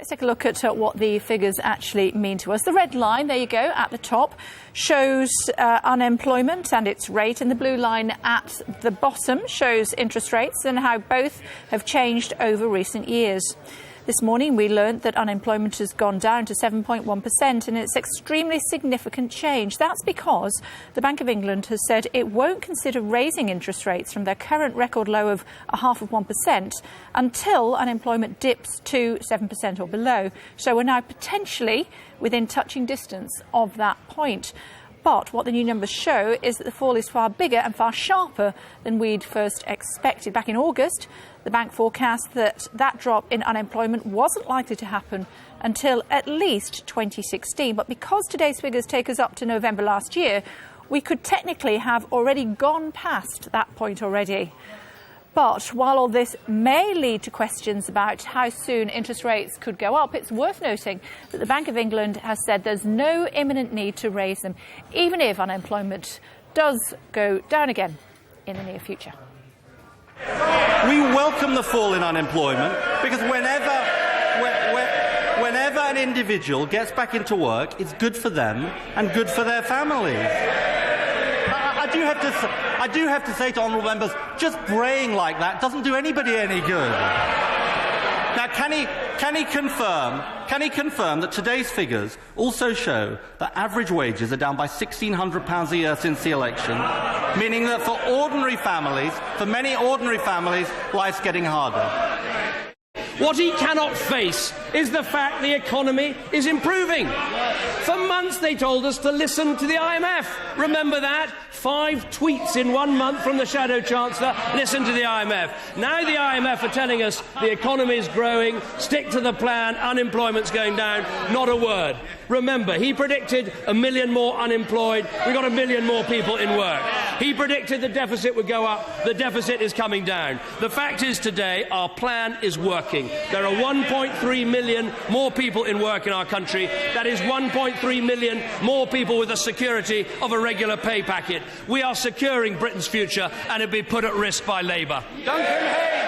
Let's take a look at what the figures actually mean to us. The red line, there you go, at the top, shows unemployment and its rate, and the blue line at the bottom shows interest rates and how both have changed over recent years. This morning we learnt that unemployment has gone down to 7.1%, and it's extremely significant change. That's because the Bank of England has said it won't consider raising interest rates from their current record low of 0.5% until unemployment dips to 7% or below. So we're now potentially within touching distance of that point. But what the new numbers show is that the fall is far bigger and far sharper than we'd first expected. Back in August, the bank forecast that drop in unemployment wasn't likely to happen until at least 2016. But because today's figures take us up to November last year, we could technically have already gone past that point already. But while all this may lead to questions about how soon interest rates could go up, it's worth noting that the Bank of England has said there's no imminent need to raise them, even if unemployment does go down again in the near future. We welcome the fall in unemployment because whenever an individual gets back into work, it's good for them and good for their families. I do have to say to honourable members, just braying like that doesn't do anybody any good. Now, can he confirm that today's figures also show that average wages are down by £1,600 a year since the election, meaning that for many ordinary families, life's getting harder? What he cannot face is the fact the economy is improving. For months they told us to listen to the IMF. Remember that? 5 tweets in 1 month from the Shadow Chancellor, listen to the IMF. Now the IMF are telling us the economy is growing, stick to the plan, unemployment's going down, not a word. Remember, he predicted 1 million more unemployed, we got 1 million more people in work. He predicted the deficit would go up, the deficit is coming down. The fact is today our plan is working. There are 1.3 million more people in work in our country. That is 1.3 million more people with the security of a regular pay packet. We are securing Britain's future, and it'll be put at risk by Labour. Duncan Hayes.